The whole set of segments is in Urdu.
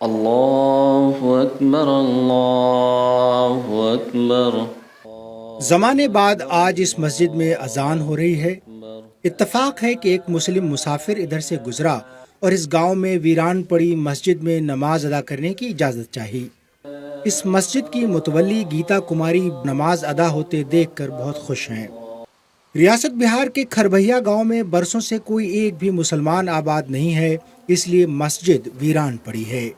اللہ اکبر اللہ اکبر۔ زمانے بعد آج اس مسجد میں اذان ہو رہی ہے۔ اتفاق ہے کہ ایک مسلم مسافر ادھر سے گزرا اور اس گاؤں میں ویران پڑی مسجد میں نماز ادا کرنے کی اجازت چاہی۔ اس مسجد کی متولی گیتا کماری نماز ادا ہوتے دیکھ کر بہت خوش ہیں۔ ریاست بہار کے کھربھیا گاؤں میں برسوں سے کوئی ایک بھی مسلمان آباد نہیں ہے، اس لیے مسجد ویران پڑی ہے۔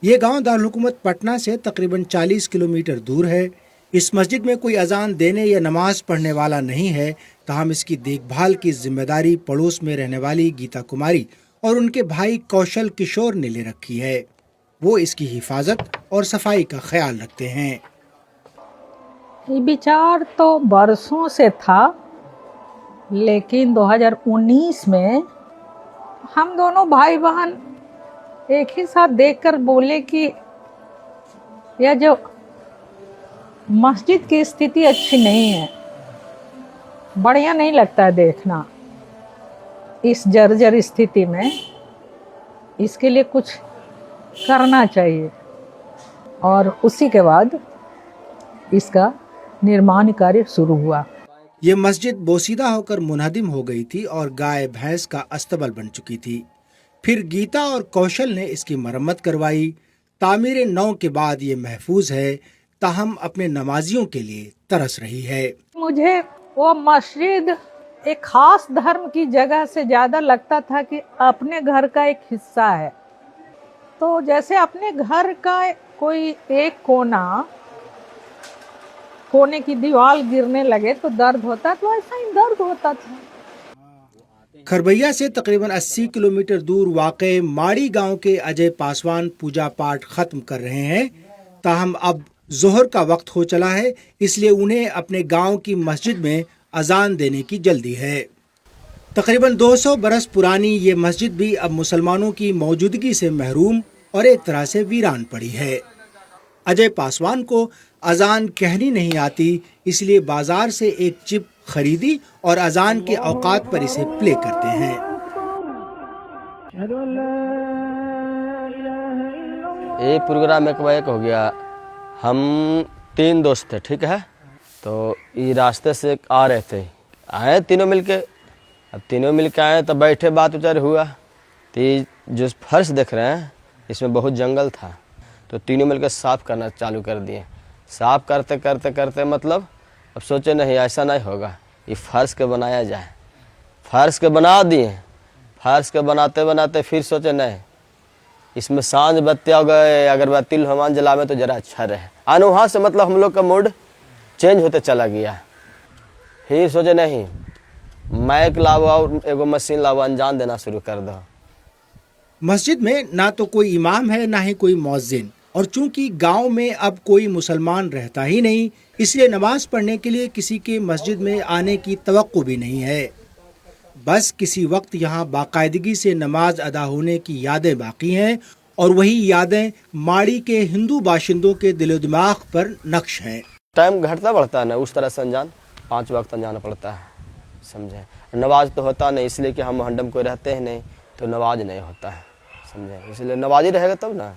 یہ گاؤں دارالحکومت پٹنہ سے تقریباً 40 کلومیٹر دور ہے۔ اس مسجد میں کوئی اذان دینے یا نماز پڑھنے والا نہیں ہے، تاہم اس کی دیکھ بھال کی ذمہ داری پڑوس میں رہنے والی گیتا کماری اور ان کے بھائی کوشل کشور نے لے رکھی ہے۔ وہ اس کی حفاظت اور صفائی کا خیال رکھتے ہیں۔ یہ بچار تو برسوں سے تھا، لیکن 2019 میں ہم دونوں بھائی بہن ایک ہی ساتھ دیکھ کر بولے کہ یہ جو مسجد کی استھتی اچھی نہیں ہے، بڑھیا نہیں لگتا ہے دیکھنا اس جرجر استھتی میں، اس کے لیے کچھ کرنا چاہیے۔ اور اسی کے بعد اس کا نرمان کاریہ شروع ہوا۔ یہ مسجد بوسیدہ ہو کر منہدم ہو گئی تھی اور گائے بھینس کا استبل بن چکی تھی۔ پھر گیتا اور کوشل نے اس کی مرمت کروائی۔ تعمیر نو کے بعد یہ محفوظ ہے، تاہم اپنے نمازیوں کے لیے ترس رہی ہے۔ مجھے وہ مسجد ایک خاص دھرم کی جگہ سے زیادہ لگتا تھا کہ اپنے گھر کا ایک حصہ ہے، تو جیسے اپنے گھر کا کوئی ایک کونے کی دیوار گرنے لگے تو درد ہوتا، تو ایسا ہی درد ہوتا تھا۔ کھربھیا سے تقریباً 80 کلومیٹر دور واقع ماڑی گاؤں کے اجے پاسوان پوجا پاٹ ختم کر رہے ہیں، تاہم اب ظہر کا وقت ہو چلا ہے، اس لیے انہیں اپنے گاؤں کی مسجد میں اذان دینے کی جلدی ہے۔ تقریباً 200 برس پرانی یہ مسجد بھی اب مسلمانوں کی موجودگی سے محروم اور ایک طرح سے ویران پڑی ہے۔ اجے پاسوان کو اذان کہنی نہیں آتی، اس لیے بازار سے ایک چپ خریدی اور اذان کے اوقات پر اسے پلے کرتے ہیں۔ یہ پروگرام ایک ہو گیا۔ ہم 3 دوست تھے، ٹھیک ہے، تو یہ راستے سے آ رہے تھے، آئے تینوں مل کے۔ اب تینوں مل کے آئے تو بیٹھے، بات وچار ہوا، تو یہ جو فرش دیکھ رہے ہیں اس میں بہت جنگل تھا، تو تینوں مل کے صاف کرنا چالو کر دیے۔ صاف کرتے کرتے کرتے مطلب اب سوچے نہیں ایسا نہیں ہوگا، یہ فرش کے بنایا جائے۔ فرش کے بنا دیے۔ فرش کے بناتے بناتے پھر سوچے نہیں اس میں سانج بتی ہو گئے، اگربتی لوہمان جلاوے تو ذرا اچھا رہے۔ وہاں سے مطلب ہم لوگ کا موڈ چینج ہوتے چلا گیا۔ پھر سوچے نہیں مائک لاؤ اور ایگو مشین لاؤ، انجام دینا شروع کر دو۔ مسجد میں نہ تو کوئی امام ہے، نہ ہی کوئی مؤذن، اور چونکہ گاؤں میں اب کوئی مسلمان رہتا ہی نہیں، اس لیے نماز پڑھنے کے لیے کسی کے مسجد میں آنے کی توقع بھی نہیں ہے۔ بس کسی وقت یہاں باقاعدگی سے نماز ادا ہونے کی یادیں باقی ہیں، اور وہی یادیں ماڑی کے ہندو باشندوں کے دل و دماغ پر نقش ہیں۔ ٹائم گھٹتا بڑھتا ہے نا، اس طرح سے انجان 5 وقت انجانا پڑتا ہے، سمجھے۔ نماز تو ہوتا نہیں، اس لیے کہ ہم محرم کوئی رہتے ہیں نہیں، تو نماز نہیں ہوتا ہے، سمجھے، اس لیے نماز ہی رہے گا تب نا۔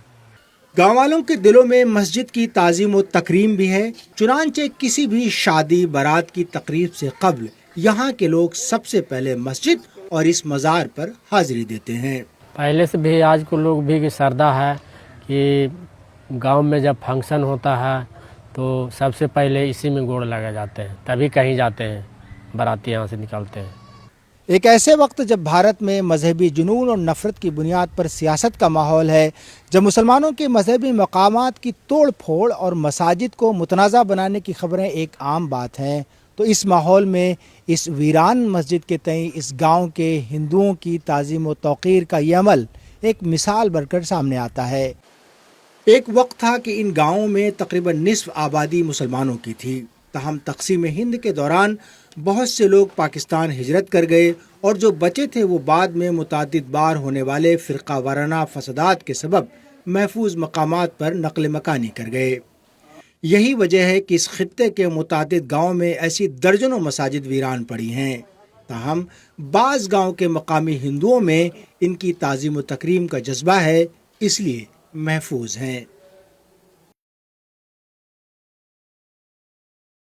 گاؤں والوں کے دلوں میں مسجد کی تعظیم و تکریم بھی ہے، چنانچہ کسی بھی شادی برات کی تقریب سے قبل یہاں کے لوگ سب سے پہلے مسجد اور اس مزار پر حاضری دیتے ہیں۔ پہلے سے بھی آج کو لوگ بھی سردہ ہے کہ گاؤں میں جب فنکشن ہوتا ہے تو سب سے پہلے اسی میں گوڑ لگا جاتے ہیں، تبھی کہیں جاتے ہیں، باراتی یہاں سے نکلتے ہیں۔ ایک ایسے وقت جب بھارت میں مذہبی جنون اور نفرت کی بنیاد پر سیاست کا ماحول ہے، جب مسلمانوں کے مذہبی مقامات کی توڑ پھوڑ اور مساجد کو متنازع بنانے کی خبریں ایک عام بات ہیں، تو اس ماحول میں اس ویران مسجد کے تئیں اس گاؤں کے ہندوؤں کی تعظیم و توقیر کا یہ عمل ایک مثال بن کر سامنے آتا ہے۔ ایک وقت تھا کہ ان گاؤں میں تقریباً نصف آبادی مسلمانوں کی تھی، تاہم تقسیم ہند کے دوران بہت سے لوگ پاکستان ہجرت کر گئے، اور جو بچے تھے وہ بعد میں متعدد بار ہونے والے فرقہ وارانہ فسادات کے سبب محفوظ مقامات پر نقل مکانی کر گئے۔ یہی وجہ ہے کہ اس خطے کے متعدد گاؤں میں ایسی درجنوں مساجد ویران پڑی ہیں، تاہم بعض گاؤں کے مقامی ہندوؤں میں ان کی تعظیم و تکریم کا جذبہ ہے، اس لیے محفوظ ہے۔